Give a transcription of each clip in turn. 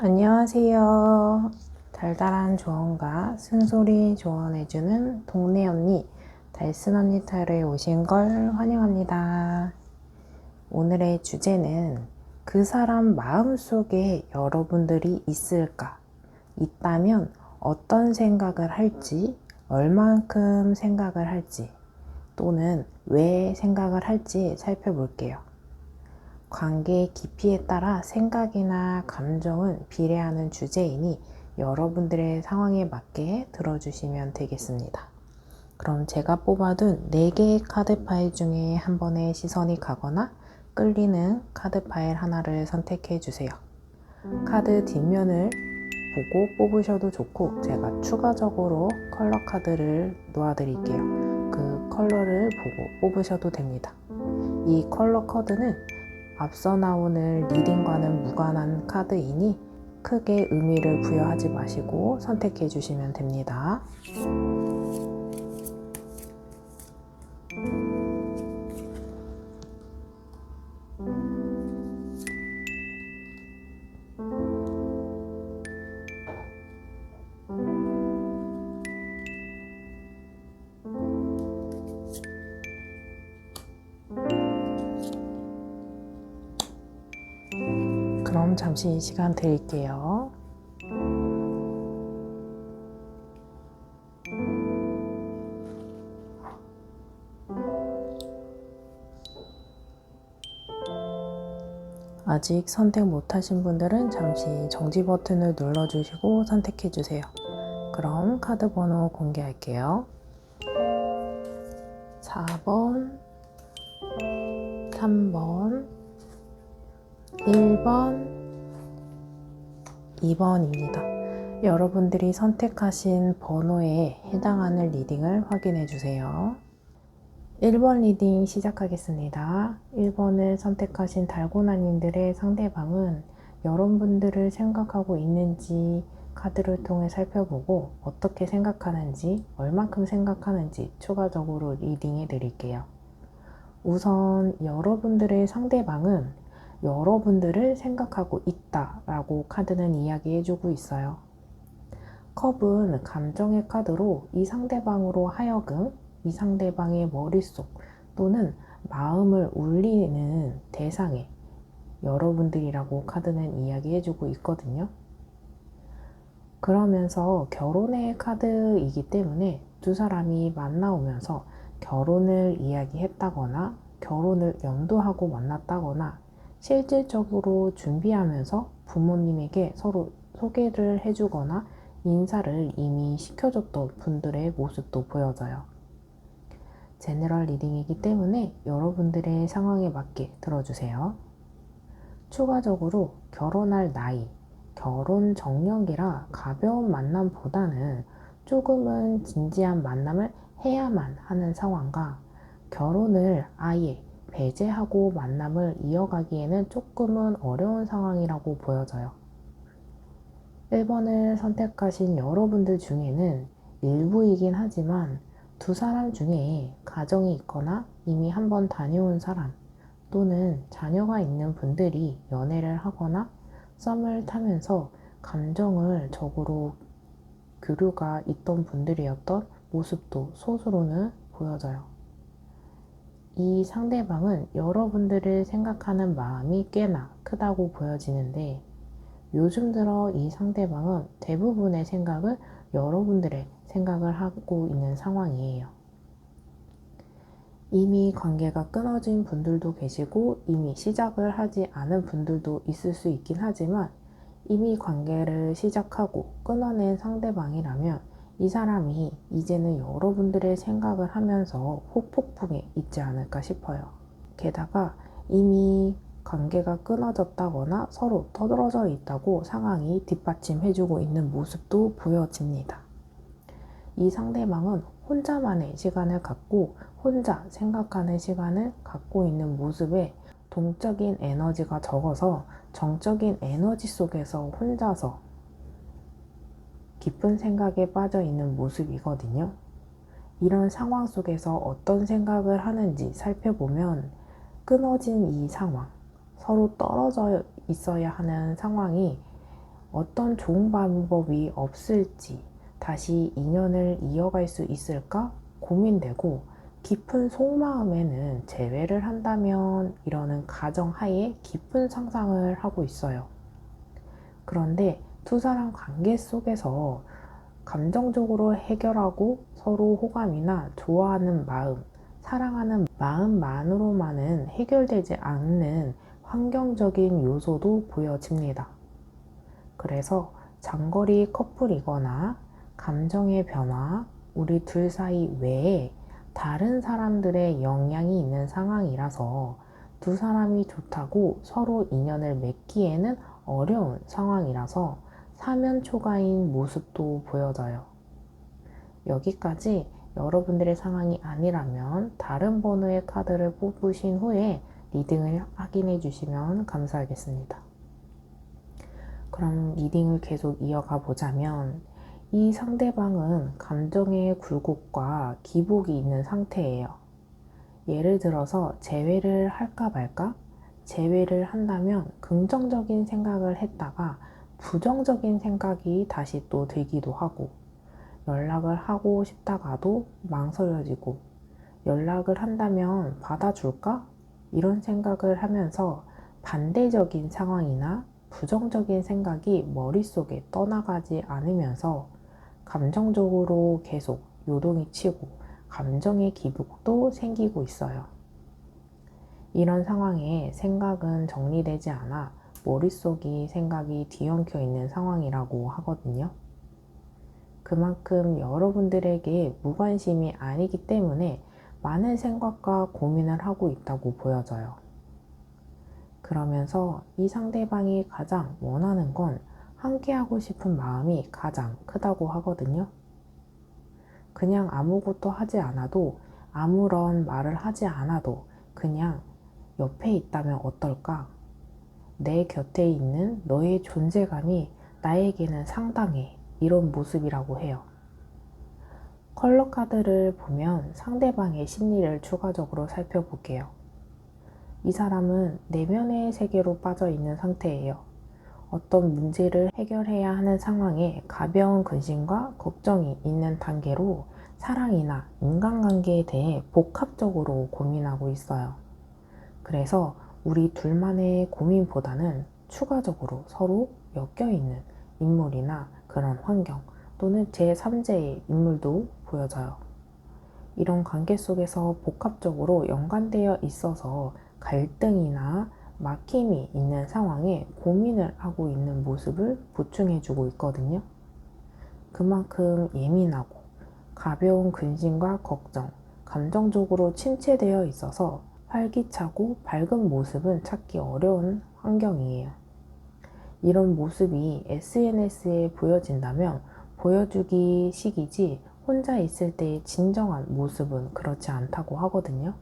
안녕하세요. 달달한 조언과 쓴소리 조언해주는 동네 언니, 달슨 언니 타로에 오신 걸 환영합니다. 오늘의 주제는 그 사람 마음속에 여러분들이 있을까? 있다면 어떤 생각을 할지, 얼만큼 생각을 할지, 또는 왜 생각을 할지 살펴볼게요. 관계의 깊이에 따라 생각이나 감정은 비례하는 주제이니 여러분들의 상황에 맞게 들어주시면 되겠습니다. 그럼 제가 뽑아둔 4개의 카드 파일 중에 한 번의 시선이 가거나 끌리는 카드 파일 하나를 선택해 주세요. 카드 뒷면을 보고 뽑으셔도 좋고 제가 추가적으로 컬러 카드를 놓아드릴게요. 그 컬러를 보고 뽑으셔도 됩니다. 이 컬러 카드는 앞서 나오는 리딩과는 무관한 카드이니 크게 의미를 부여하지 마시고 선택해 주시면 됩니다. 그럼 잠시 시간 드릴게요. 아직 선택 못하신 분들은 잠시 정지 버튼을 눌러주시고 선택해주세요. 그럼 카드 번호 공개할게요. 4번, 3번, 1번, 2번입니다. 여러분들이 선택하신 번호에 해당하는 리딩을 확인해 주세요. 1번 리딩 시작하겠습니다. 1번을 선택하신 달고나님들의 상대방은 여러분들을 생각하고 있는지 카드를 통해 살펴보고 어떻게 생각하는지, 얼만큼 생각하는지 추가적으로 리딩해 드릴게요. 우선 여러분들의 상대방은 여러분들을 생각하고 있다라고 카드는 이야기해주고 있어요. 컵은 감정의 카드로 이 상대방으로 하여금 이 상대방의 머릿속 또는 마음을 울리는 대상에 여러분들이라고 카드는 이야기해주고 있거든요. 그러면서 결혼의 카드이기 때문에 두 사람이 만나오면서 결혼을 이야기했다거나 결혼을 염두하고 만났다거나 실질적으로 준비하면서 부모님에게 서로 소개를 해주거나 인사를 이미 시켜줬던 분들의 모습도 보여져요. 제너럴 리딩이기 때문에 여러분들의 상황에 맞게 들어주세요. 추가적으로 결혼할 나이, 결혼 정력이라 가벼운 만남보다는 조금은 진지한 만남을 해야만 하는 상황과 결혼을 아예 배제하고 만남을 이어가기에는 조금은 어려운 상황이라고 보여져요. 1번을 선택하신 여러분들 중에는 일부이긴 하지만 두 사람 중에 가정이 있거나 이미 한번 다녀온 사람 또는 자녀가 있는 분들이 연애를 하거나 썸을 타면서 감정을 적으로 교류가 있던 분들이었던 모습도 소수로는 보여져요. 이 상대방은 여러분들을 생각하는 마음이 꽤나 크다고 보여지는데 요즘 들어 이 상대방은 대부분의 생각을 여러분들의 생각을 하고 있는 상황이에요. 이미 관계가 끊어진 분들도 계시고 이미 시작을 하지 않은 분들도 있을 수 있긴 하지만 이미 관계를 시작하고 끊어낸 상대방이라면 이 사람이 이제는 여러분들의 생각을 하면서 후폭풍에 있지 않을까 싶어요. 게다가 이미 관계가 끊어졌다거나 서로 떠들어져 있다고 상황이 뒷받침해주고 있는 모습도 보여집니다. 이 상대방은 혼자만의 시간을 갖고 혼자 생각하는 시간을 갖고 있는 모습에 동적인 에너지가 적어서 정적인 에너지 속에서 혼자서 깊은 생각에 빠져 있는 모습이거든요. 이런 상황 속에서 어떤 생각을 하는지 살펴보면 끊어진 이 상황, 서로 떨어져 있어야 하는 상황이 어떤 좋은 방법이 없을지, 다시 인연을 이어갈 수 있을까 고민되고, 깊은 속마음에는 재회를 한다면 이러는 가정하에 깊은 상상을 하고 있어요. 그런데 두 사람 관계 속에서 감정적으로 해결하고 서로 호감이나 좋아하는 마음, 사랑하는 마음만으로만은 해결되지 않는 환경적인 요소도 보여집니다. 그래서 장거리 커플이거나 감정의 변화, 우리 둘 사이 외에 다른 사람들의 영향이 있는 상황이라서 두 사람이 좋다고 서로 인연을 맺기에는 어려운 상황이라서 사면초가인 모습도 보여져요. 여기까지 여러분들의 상황이 아니라면 다른 번호의 카드를 뽑으신 후에 리딩을 확인해 주시면 감사하겠습니다. 그럼 리딩을 계속 이어가 보자면, 이 상대방은 감정의 굴곡과 기복이 있는 상태예요. 예를 들어서 재회를 할까 말까? 재회를 한다면 긍정적인 생각을 했다가 부정적인 생각이 다시 또 들기도 하고, 연락을 하고 싶다가도 망설여지고, 연락을 한다면 받아줄까? 이런 생각을 하면서 반대적인 상황이나 부정적인 생각이 머릿속에 떠나가지 않으면서 감정적으로 계속 요동이 치고 감정의 기복도 생기고 있어요. 이런 상황에 생각은 정리되지 않아 머릿속이 생각이 뒤엉켜 있는 상황이라고 하거든요. 그만큼 여러분들에게 무관심이 아니기 때문에 많은 생각과 고민을 하고 있다고 보여져요. 그러면서 이 상대방이 가장 원하는 건 함께하고 싶은 마음이 가장 크다고 하거든요. 그냥 아무것도 하지 않아도, 아무런 말을 하지 않아도 그냥 옆에 있다면 어떨까? 내 곁에 있는 너의 존재감이 나에게는 상당해. 이런 모습이라고 해요. 컬러 카드를 보면 상대방의 심리를 추가적으로 살펴볼게요. 이 사람은 내면의 세계로 빠져 있는 상태예요. 어떤 문제를 해결해야 하는 상황에 가벼운 근심과 걱정이 있는 단계로 사랑이나 인간관계에 대해 복합적으로 고민하고 있어요. 그래서 우리 둘만의 고민보다는 추가적으로 서로 엮여있는 인물이나 그런 환경 또는 제3자의 인물도 보여져요. 이런 관계 속에서 복합적으로 연관되어 있어서 갈등이나 막힘이 있는 상황에 고민을 하고 있는 모습을 보충해주고 있거든요. 그만큼 예민하고 가벼운 근심과 걱정, 감정적으로 침체되어 있어서 활기차고 밝은 모습은 찾기 어려운 환경이에요. 이런 모습이 SNS에 보여진다면 보여주기 식이지 혼자 있을 때의 진정한 모습은 그렇지 않다고 하거든요.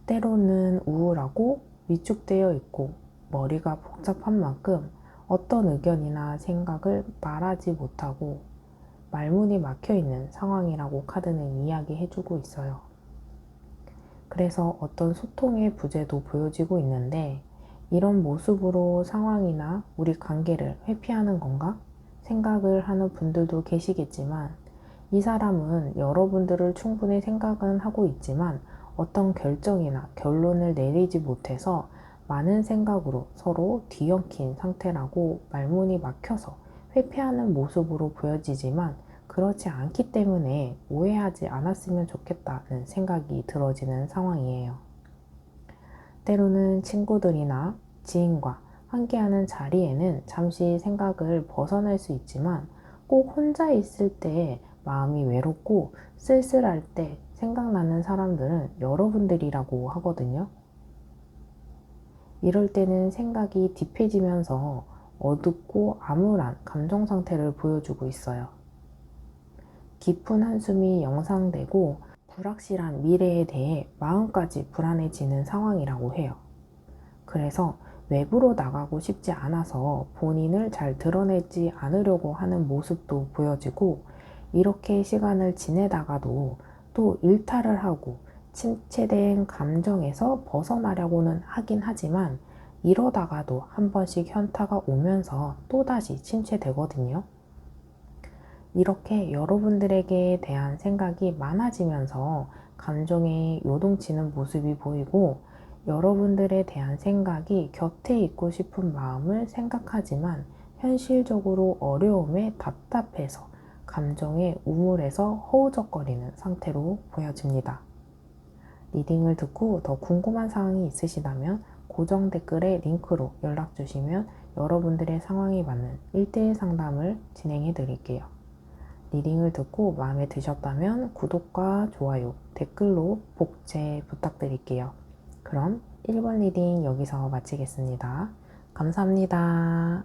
때로는 우울하고 위축되어 있고 머리가 복잡한 만큼 어떤 의견이나 생각을 말하지 못하고 말문이 막혀 있는 상황이라고 카드는 이야기해주고 있어요. 그래서 어떤 소통의 부재도 보여지고 있는데, 이런 모습으로 상황이나 우리 관계를 회피하는 건가 생각을 하는 분들도 계시겠지만, 이 사람은 여러분들을 충분히 생각은 하고 있지만 어떤 결정이나 결론을 내리지 못해서 많은 생각으로 서로 뒤엉킨 상태라고 말문이 막혀서 회피하는 모습으로 보여지지만, 그렇지 않기 때문에 오해하지 않았으면 좋겠다는 생각이 들어지는 상황이에요. 때로는 친구들이나 지인과 함께하는 자리에는 잠시 생각을 벗어날 수 있지만, 꼭 혼자 있을 때 마음이 외롭고 쓸쓸할 때 생각나는 사람들은 여러분들이라고 하거든요. 이럴 때는 생각이 딥해지면서 어둡고 암울한 감정 상태를 보여주고 있어요. 깊은 한숨이 영상되고 불확실한 미래에 대해 마음까지 불안해지는 상황이라고 해요. 그래서 외부로 나가고 싶지 않아서 본인을 잘 드러내지 않으려고 하는 모습도 보여지고, 이렇게 시간을 지내다가도 또 일탈을 하고 침체된 감정에서 벗어나려고는 하긴 하지만 이러다가도 한 번씩 현타가 오면서 또다시 침체되거든요. 이렇게 여러분들에게 대한 생각이 많아지면서 감정에 요동치는 모습이 보이고 여러분들에 대한 생각이 곁에 있고 싶은 마음을 생각하지만 현실적으로 어려움에 답답해서 감정의 우물에서 허우적거리는 상태로 보여집니다. 리딩을 듣고 더 궁금한 사항이 있으시다면 고정 댓글에 링크로 연락 주시면 여러분들의 상황에 맞는 1대1 상담을 진행해 드릴게요. 리딩을 듣고 마음에 드셨다면 구독과 좋아요, 댓글로 복제 부탁드릴게요. 그럼 1번 리딩 여기서 마치겠습니다. 감사합니다.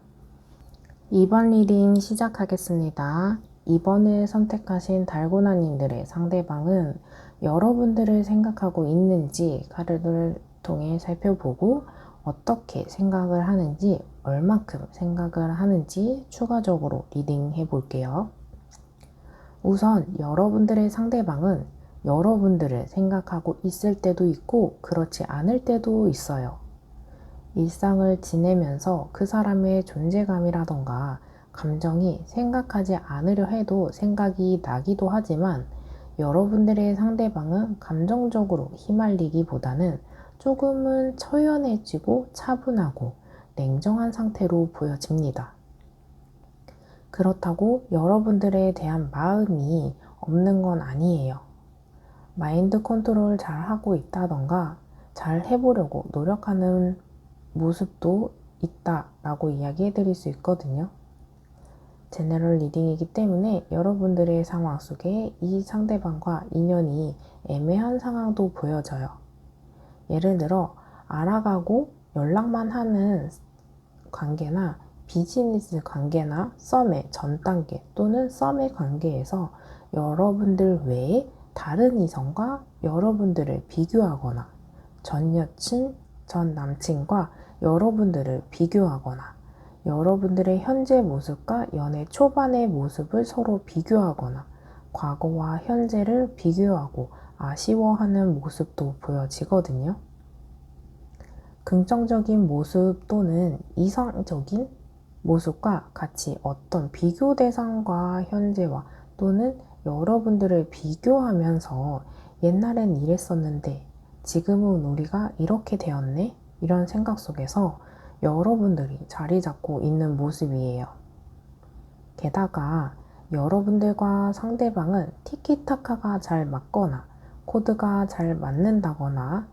2번 리딩 시작하겠습니다. 2번을 선택하신 달고나님들의 상대방은 여러분들을 생각하고 있는지 카드를 통해 살펴보고 어떻게 생각을 하는지, 얼마큼 생각을 하는지 추가적으로 리딩해 볼게요. 우선 여러분들의 상대방은 여러분들을 생각하고 있을 때도 있고 그렇지 않을 때도 있어요. 일상을 지내면서 그 사람의 존재감이라던가 감정이 생각하지 않으려 해도 생각이 나기도 하지만 여러분들의 상대방은 감정적으로 휘말리기보다는 조금은 처연해지고 차분하고 냉정한 상태로 보여집니다. 그렇다고 여러분들에 대한 마음이 없는 건 아니에요. 마인드 컨트롤 잘 하고 있다던가 잘 해보려고 노력하는 모습도 있다라고 이야기해 드릴 수 있거든요. 제너럴 리딩이기 때문에 여러분들의 상황 속에 이 상대방과 인연이 애매한 상황도 보여져요. 예를 들어 알아가고 연락만 하는 관계나 비즈니스 관계나 썸의 전 단계 또는 썸의 관계에서 여러분들 외에 다른 이성과 여러분들을 비교하거나 전 여친, 전 남친과 여러분들을 비교하거나 여러분들의 현재 모습과 연애 초반의 모습을 서로 비교하거나 과거와 현재를 비교하고 아쉬워하는 모습도 보여지거든요. 긍정적인 모습 또는 이상적인 모습과 같이 어떤 비교 대상과 현재와 또는 여러분들을 비교하면서 옛날엔 이랬었는데 지금은 우리가 이렇게 되었네? 이런 생각 속에서 여러분들이 자리 잡고 있는 모습이에요. 게다가 여러분들과 상대방은 티키타카가 잘 맞거나 코드가 잘 맞는다거나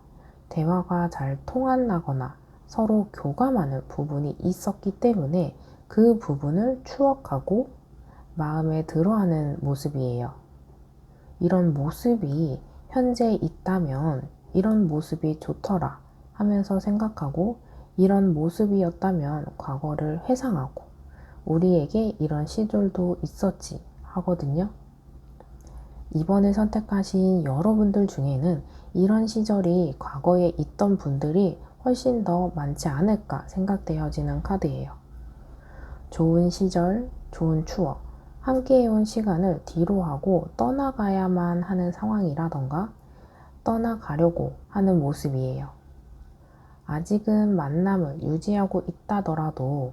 대화가 잘 통한다거나 서로 교감하는 부분이 있었기 때문에 그 부분을 추억하고 마음에 들어하는 모습이에요. 이런 모습이 현재 있다면 이런 모습이 좋더라 하면서 생각하고 이런 모습이었다면 과거를 회상하고 우리에게 이런 시절도 있었지 하거든요. 이번에 선택하신 여러분들 중에는 이런 시절이 과거에 있던 분들이 훨씬 더 많지 않을까 생각되어지는 카드예요. 좋은 시절, 좋은 추억, 함께 해온 시간을 뒤로 하고 떠나가야만 하는 상황이라던가 떠나가려고 하는 모습이에요. 아직은 만남을 유지하고 있다더라도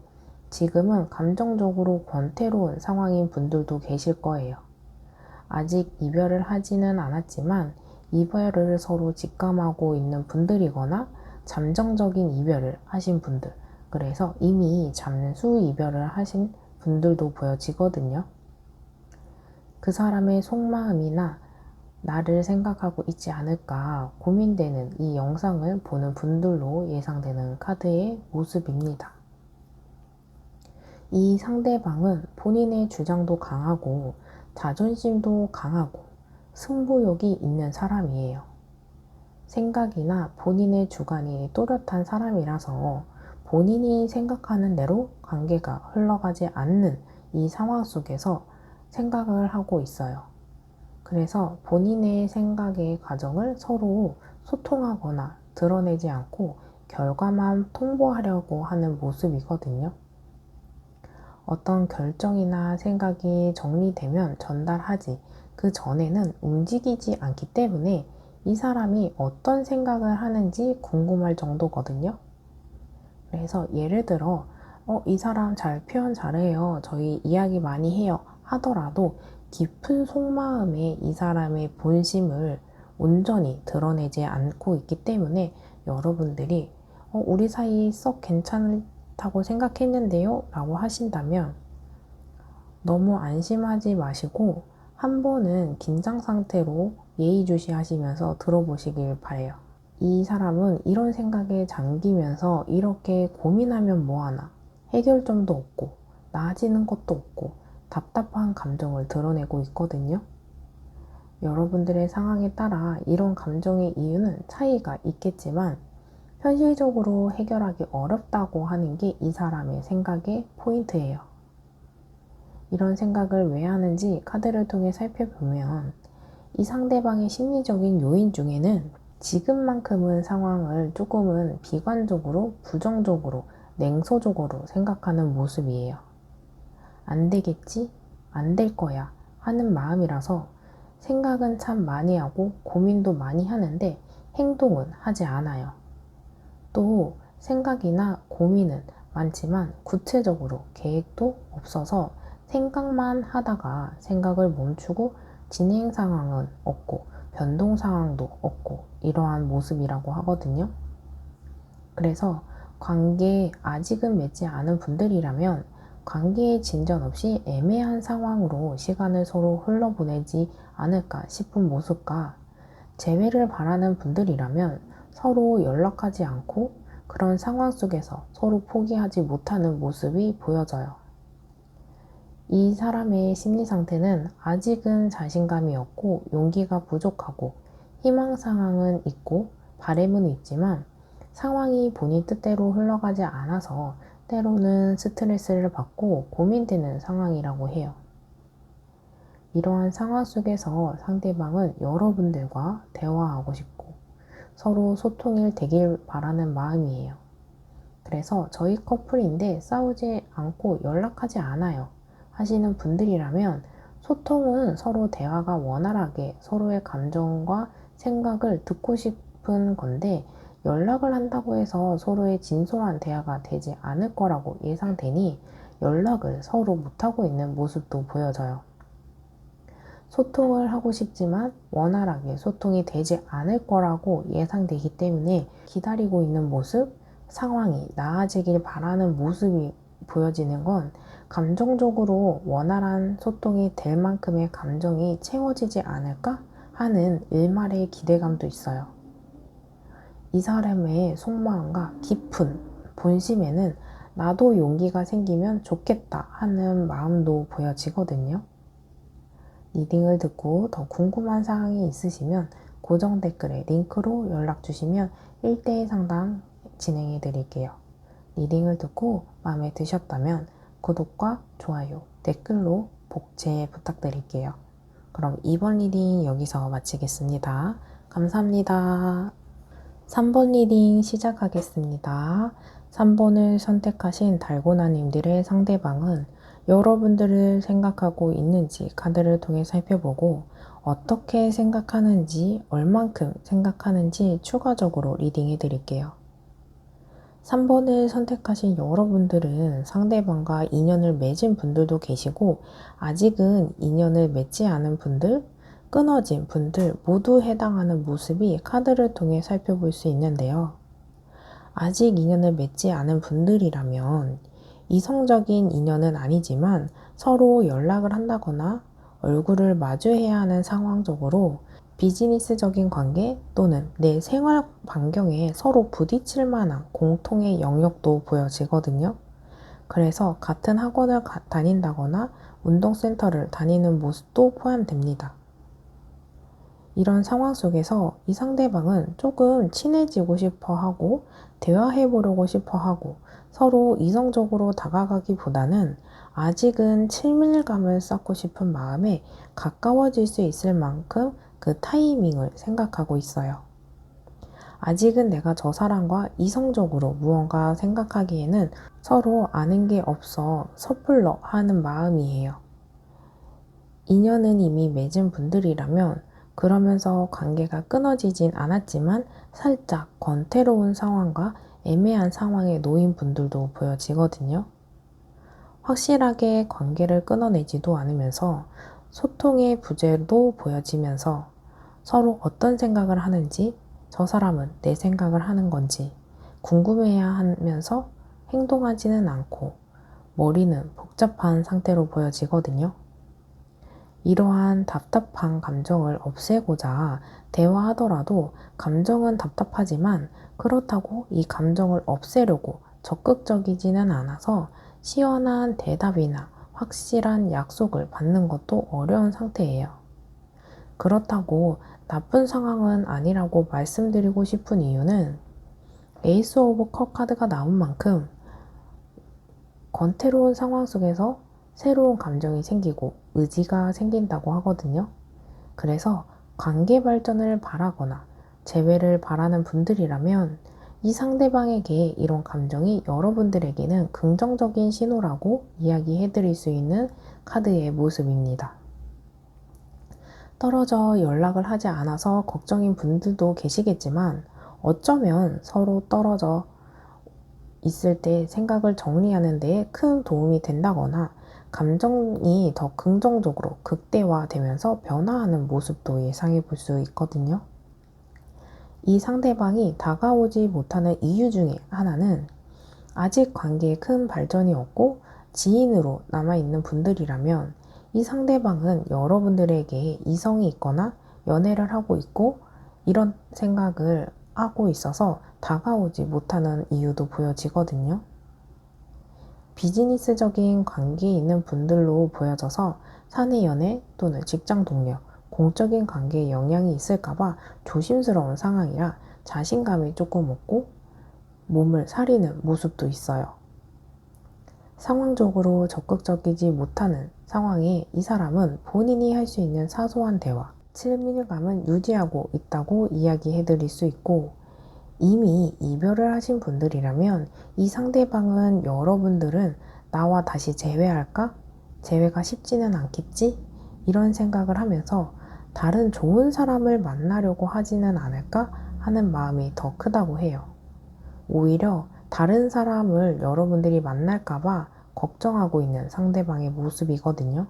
지금은 감정적으로 권태로운 상황인 분들도 계실 거예요. 아직 이별을 하지는 않았지만 이별을 서로 직감하고 있는 분들이거나 잠정적인 이별을 하신 분들, 그래서 이미 잠수 이별을 하신 분들도 보여지거든요. 그 사람의 속마음이나 나를 생각하고 있지 않을까 고민되는 이 영상을 보는 분들로 예상되는 카드의 모습입니다. 이 상대방은 본인의 주장도 강하고 자존심도 강하고 승부욕이 있는 사람이에요. 생각이나 본인의 주관이 또렷한 사람이라서 본인이 생각하는 대로 관계가 흘러가지 않는 이 상황 속에서 생각을 하고 있어요. 그래서 본인의 생각의 과정을 서로 소통하거나 드러내지 않고 결과만 통보하려고 하는 모습이거든요. 어떤 결정이나 생각이 정리되면 전달하지 그 전에는 움직이지 않기 때문에 이 사람이 어떤 생각을 하는지 궁금할 정도거든요. 그래서 예를 들어 이 사람 잘 표현 잘해요. 저희 이야기 많이 해요. 하더라도 깊은 속마음에 이 사람의 본심을 온전히 드러내지 않고 있기 때문에 여러분들이 우리 사이 썩 괜찮다고 생각했는데요? 라고 하신다면 너무 안심하지 마시고 한 번은 긴장 상태로 예의주시하시면서 들어보시길 바래요. 이 사람은 이런 생각에 잠기면서 이렇게 고민하면 뭐하나, 해결점도 없고 나아지는 것도 없고 답답한 감정을 드러내고 있거든요. 여러분들의 상황에 따라 이런 감정의 이유는 차이가 있겠지만 현실적으로 해결하기 어렵다고 하는 게 이 사람의 생각의 포인트예요. 이런 생각을 왜 하는지 카드를 통해 살펴보면 이 상대방의 심리적인 요인 중에는 지금만큼은 상황을 조금은 비관적으로, 부정적으로, 냉소적으로 생각하는 모습이에요. 안 되겠지? 안 될 거야 하는 마음이라서 생각은 참 많이 하고 고민도 많이 하는데 행동은 하지 않아요. 또 생각이나 고민은 많지만 구체적으로 계획도 없어서 생각만 하다가 생각을 멈추고 진행 상황은 없고 변동 상황도 없고 이러한 모습이라고 하거든요. 그래서 관계에 아직은 맺지 않은 분들이라면 관계의 진전 없이 애매한 상황으로 시간을 서로 흘러보내지 않을까 싶은 모습과 재회를 바라는 분들이라면 서로 연락하지 않고 그런 상황 속에서 서로 포기하지 못하는 모습이 보여져요. 이 사람의 심리 상태는 아직은 자신감이 없고 용기가 부족하고 희망 상황은 있고 바램은 있지만 상황이 본인 뜻대로 흘러가지 않아서 때로는 스트레스를 받고 고민되는 상황이라고 해요. 이러한 상황 속에서 상대방은 여러분들과 대화하고 싶고 서로 소통이 되길 바라는 마음이에요. 그래서 저희 커플인데 싸우지 않고 연락하지 않아요 하시는 분들이라면 소통은 서로 대화가 원활하게 서로의 감정과 생각을 듣고 싶은 건데 연락을 한다고 해서 서로의 진솔한 대화가 되지 않을 거라고 예상되니 연락을 서로 못하고 있는 모습도 보여져요. 소통을 하고 싶지만 원활하게 소통이 되지 않을 거라고 예상되기 때문에 기다리고 있는 모습, 상황이 나아지길 바라는 모습이 보여지는 건 감정적으로 원활한 소통이 될 만큼의 감정이 채워지지 않을까 하는 일말의 기대감도 있어요. 이 사람의 속마음과 깊은 본심에는 나도 용기가 생기면 좋겠다 하는 마음도 보여지거든요. 리딩을 듣고 더 궁금한 사항이 있으시면 고정 댓글에 링크로 연락 주시면 1대1 상담 진행해 드릴게요. 리딩을 듣고 마음에 드셨다면 구독과 좋아요, 댓글로 복제 부탁드릴게요. 그럼 이번 리딩 여기서 마치겠습니다. 감사합니다. 3번 리딩 시작하겠습니다. 3번을 선택하신 달고나님들의 상대방은 여러분들을 생각하고 있는지 카드를 통해 살펴보고 어떻게 생각하는지, 얼만큼 생각하는지 추가적으로 리딩해 드릴게요. 3번을 선택하신 여러분들은 상대방과 인연을 맺은 분들도 계시고 아직은 인연을 맺지 않은 분들, 끊어진 분들 모두 해당하는 모습이 카드를 통해 살펴볼 수 있는데요. 아직 인연을 맺지 않은 분들이라면 이성적인 인연은 아니지만 서로 연락을 한다거나 얼굴을 마주해야 하는 상황적으로 비즈니스적인 관계 또는 내 생활 반경에 서로 부딪힐 만한 공통의 영역도 보여지거든요. 그래서 같은 학원을 다닌다거나 운동센터를 다니는 모습도 포함됩니다. 이런 상황 속에서 이 상대방은 조금 친해지고 싶어 하고 대화해 보려고 싶어 하고 서로 이성적으로 다가가기보다는 아직은 친밀감을 쌓고 싶은 마음에 가까워질 수 있을 만큼 그 타이밍을 생각하고 있어요. 아직은 내가 저 사람과 이성적으로 무언가 생각하기에는 서로 아는 게 없어 섣불러 하는 마음이에요. 인연은 이미 맺은 분들이라면 그러면서 관계가 끊어지진 않았지만 살짝 권태로운 상황과 애매한 상황에 놓인 분들도 보여지거든요. 확실하게 관계를 끊어내지도 않으면서 소통의 부재도 보여지면서 서로 어떤 생각을 하는지, 저 사람은 내 생각을 하는 건지 궁금해야 하면서 행동하지는 않고 머리는 복잡한 상태로 보여지거든요. 이러한 답답한 감정을 없애고자 대화하더라도 감정은 답답하지만 그렇다고 이 감정을 없애려고 적극적이지는 않아서 시원한 대답이나 확실한 약속을 받는 것도 어려운 상태예요. 그렇다고 나쁜 상황은 아니라고 말씀드리고 싶은 이유는 에이스 오브 컵 카드가 나온 만큼 권태로운 상황 속에서 새로운 감정이 생기고 의지가 생긴다고 하거든요. 그래서 관계 발전을 바라거나 재회를 바라는 분들이라면 이 상대방에게 이런 감정이 여러분들에게는 긍정적인 신호라고 이야기해 드릴 수 있는 카드의 모습입니다. 떨어져 연락을 하지 않아서 걱정인 분들도 계시겠지만 어쩌면 서로 떨어져 있을 때 생각을 정리하는 데 큰 도움이 된다거나 감정이 더 긍정적으로 극대화되면서 변화하는 모습도 예상해 볼 수 있거든요. 이 상대방이 다가오지 못하는 이유 중에 하나는 아직 관계에 큰 발전이 없고 지인으로 남아있는 분들이라면 이 상대방은 여러분들에게 이성이 있거나 연애를 하고 있고 이런 생각을 하고 있어서 다가오지 못하는 이유도 보여지거든요. 비즈니스적인 관계에 있는 분들로 보여져서 사내 연애 또는 직장 동료, 공적인 관계에 영향이 있을까봐 조심스러운 상황이라 자신감이 조금 없고 몸을 사리는 모습도 있어요. 상황적으로 적극적이지 못하는 상황에 이 사람은 본인이 할 수 있는 사소한 대화, 친밀감은 유지하고 있다고 이야기해 드릴 수 있고 이미 이별을 하신 분들이라면 이 상대방은 여러분들은 나와 다시 재회할까? 재회가 쉽지는 않겠지? 이런 생각을 하면서 다른 좋은 사람을 만나려고 하지는 않을까 하는 마음이 더 크다고 해요. 오히려 다른 사람을 여러분들이 만날까봐 걱정하고 있는 상대방의 모습이거든요.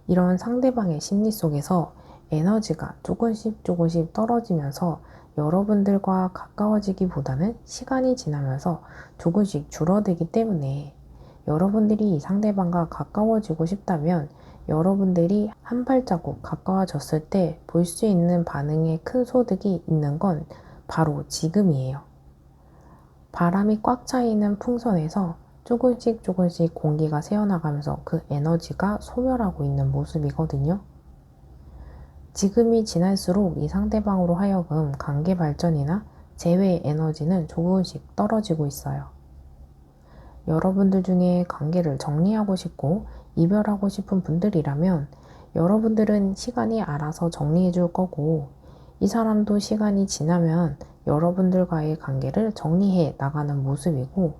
이런 상대방의 심리 속에서 에너지가 조금씩 떨어지면서 여러분들과 가까워지기보다는 시간이 지나면서 조금씩 줄어들기 때문에 여러분들이 이 상대방과 가까워지고 싶다면 여러분들이 한 발자국 가까워졌을 때 볼 수 있는 반응에 큰 소득이 있는 건 바로 지금이에요. 바람이 꽉 차 있는 풍선에서 조금씩 공기가 새어나가면서 그 에너지가 소멸하고 있는 모습이거든요. 지금이 지날수록 이 상대방으로 하여금 관계 발전이나 재회의 에너지는 조금씩 떨어지고 있어요. 여러분들 중에 관계를 정리하고 싶고 이별하고 싶은 분들이라면 여러분들은 시간이 알아서 정리해 줄 거고 이 사람도 시간이 지나면 여러분들과의 관계를 정리해 나가는 모습이고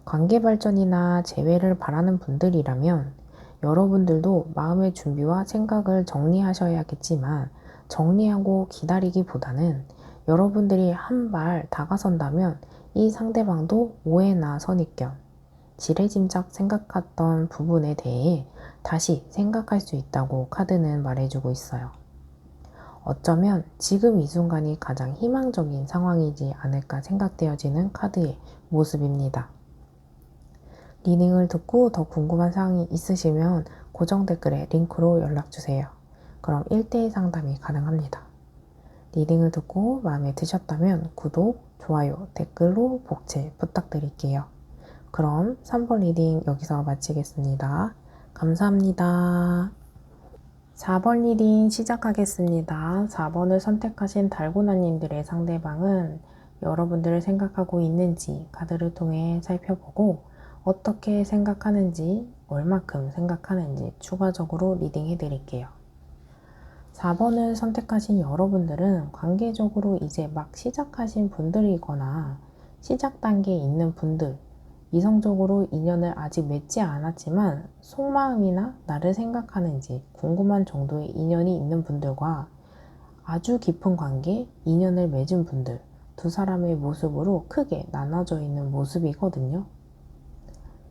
관계 발전이나 재회를 바라는 분들이라면 여러분들도 마음의 준비와 생각을 정리하셔야겠지만 정리하고 기다리기보다는 여러분들이 한 발 다가선다면 이 상대방도 오해나 선입견, 지레짐작 생각했던 부분에 대해 다시 생각할 수 있다고 카드는 말해주고 있어요. 어쩌면 지금 이 순간이 가장 희망적인 상황이지 않을까 생각되어지는 카드의 모습입니다. 리딩을 듣고 더 궁금한 사항이 있으시면 고정 댓글에 링크로 연락주세요. 그럼 1대1 상담이 가능합니다. 리딩을 듣고 마음에 드셨다면 구독, 좋아요, 댓글로 복제 부탁드릴게요. 그럼 3번 리딩 여기서 마치겠습니다. 감사합니다. 4번 리딩 시작하겠습니다. 4번을 선택하신 달고나님들의 상대방은 여러분들을 생각하고 있는지 카드를 통해 살펴보고 어떻게 생각하는지, 얼마큼 생각하는지 추가적으로 리딩해 드릴게요. 4번을 선택하신 여러분들은 관계적으로 이제 막 시작하신 분들이거나 시작 단계에 있는 분들, 이성적으로 인연을 아직 맺지 않았지만 속마음이나 나를 생각하는지 궁금한 정도의 인연이 있는 분들과 아주 깊은 관계, 인연을 맺은 분들, 두 사람의 모습으로 크게 나눠져 있는 모습이거든요.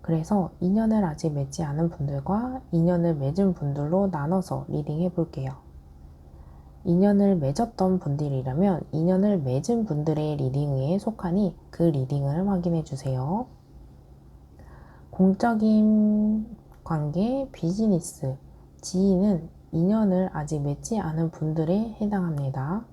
그래서 인연을 아직 맺지 않은 분들과 인연을 맺은 분들로 나눠서 리딩 해볼게요. 인연을 맺었던 분들이라면 인연을 맺은 분들의 리딩에 속하니 그 리딩을 확인해 주세요. 공적인 관계, 비즈니스, 지인은 인연을 아직 맺지 않은 분들에 해당합니다.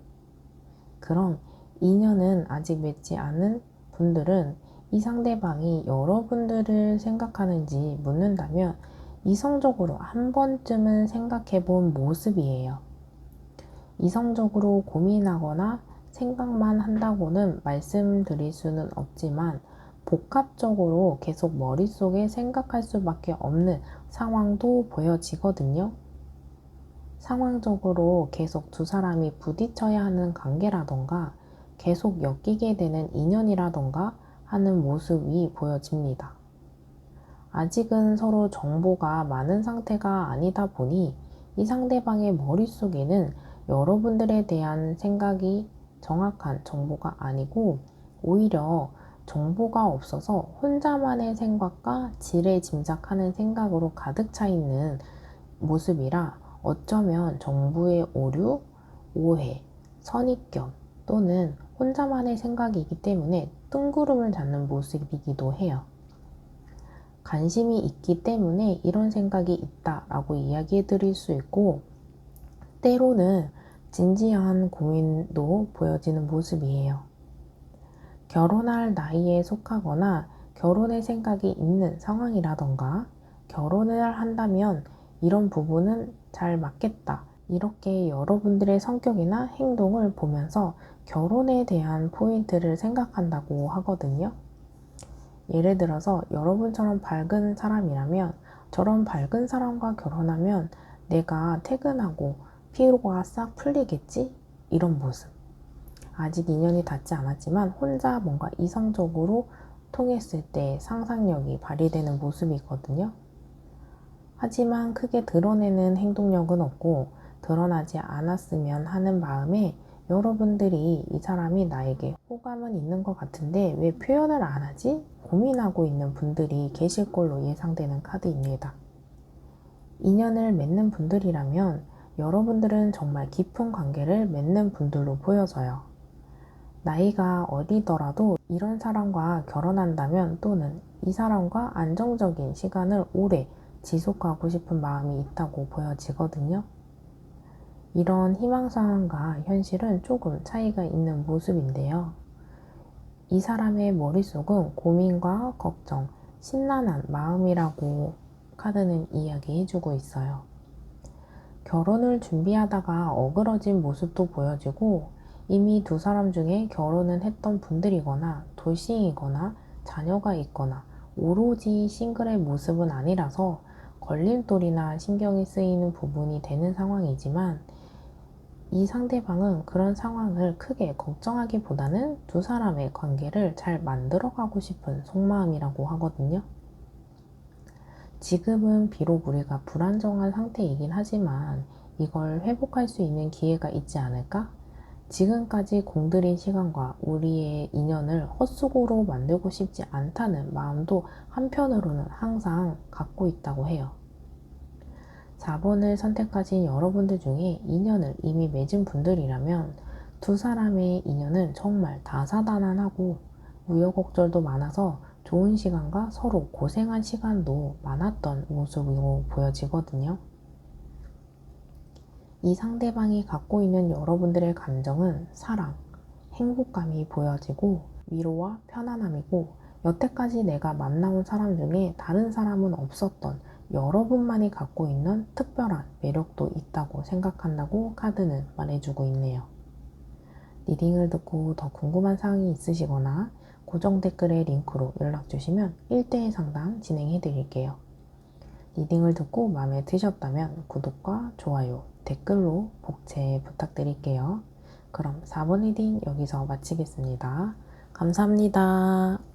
그럼 인연은 아직 맺지 않은 분들은 이 상대방이 여러분들을 생각하는지 묻는다면 이성적으로 한 번쯤은 생각해 본 모습이에요. 이성적으로 고민하거나 생각만 한다고는 말씀드릴 수는 없지만 복합적으로 계속 머릿속에 생각할 수밖에 없는 상황도 보여지거든요. 상황적으로 계속 두 사람이 부딪혀야 하는 관계라던가 계속 엮이게 되는 인연이라던가 하는 모습이 보여집니다. 아직은 서로 정보가 많은 상태가 아니다 보니 이 상대방의 머릿속에는 여러분들에 대한 생각이 정확한 정보가 아니고 오히려 정보가 없어서 혼자만의 생각과 지레짐작하는 생각으로 가득 차 있는 모습이라 어쩌면 정보의 오류, 오해, 선입견 또는 혼자만의 생각이기 때문에 뜬구름을 잡는 모습이기도 해요. 관심이 있기 때문에 이런 생각이 있다라고 이야기해 드릴 수 있고 때로는 진지한 고민도 보여지는 모습이에요. 결혼할 나이에 속하거나 결혼의 생각이 있는 상황이라던가 결혼을 한다면 이런 부분은 잘 맞겠다. 이렇게 여러분들의 성격이나 행동을 보면서 결혼에 대한 포인트를 생각한다고 하거든요. 예를 들어서 여러분처럼 밝은 사람이라면 저런 밝은 사람과 결혼하면 내가 퇴근하고 피로가 싹 풀리겠지? 이런 모습. 아직 인연이 닿지 않았지만 혼자 뭔가 이성적으로 통했을 때 상상력이 발휘되는 모습이거든요. 하지만 크게 드러내는 행동력은 없고 드러나지 않았으면 하는 마음에 여러분들이 이 사람이 나에게 호감은 있는 것 같은데 왜 표현을 안 하지? 고민하고 있는 분들이 계실 걸로 예상되는 카드입니다. 인연을 맺는 분들이라면 여러분들은 정말 깊은 관계를 맺는 분들로 보여져요. 나이가 어리더라도 이런 사람과 결혼한다면 또는 이 사람과 안정적인 시간을 오래 지속하고 싶은 마음이 있다고 보여지거든요. 이런 희망사항과 현실은 조금 차이가 있는 모습인데요. 이 사람의 머릿속은 고민과 걱정, 심란한 마음이라고 카드는 이야기해주고 있어요. 결혼을 준비하다가 어그러진 모습도 보여지고 이미 두 사람 중에 결혼은 했던 분들이거나 돌싱이거나 자녀가 있거나 오로지 싱글의 모습은 아니라서 걸림돌이나 신경이 쓰이는 부분이 되는 상황이지만 이 상대방은 그런 상황을 크게 걱정하기보다는 두 사람의 관계를 잘 만들어가고 싶은 속마음이라고 하거든요. 지금은 비록 우리가 불안정한 상태이긴 하지만 이걸 회복할 수 있는 기회가 있지 않을까? 지금까지 공들인 시간과 우리의 인연을 헛수고로 만들고 싶지 않다는 마음도 한편으로는 항상 갖고 있다고 해요. 4번을 선택하신 여러분들 중에 인연을 이미 맺은 분들이라면 두 사람의 인연은 정말 다사다난하고 우여곡절도 많아서 좋은 시간과 서로 고생한 시간도 많았던 모습으로 보여지거든요. 이 상대방이 갖고 있는 여러분들의 감정은 사랑, 행복감이 보여지고 위로와 편안함이고 여태까지 내가 만나온 사람 중에 다른 사람은 없었던 여러분만이 갖고 있는 특별한 매력도 있다고 생각한다고 카드는 말해주고 있네요. 리딩을 듣고 더 궁금한 사항이 있으시거나 고정 댓글에 링크로 연락 주시면 1대1 상담 진행해 드릴게요. 리딩을 듣고 마음에 드셨다면 구독과 좋아요, 댓글로 복제 부탁드릴게요. 그럼 4번 리딩 여기서 마치겠습니다. 감사합니다.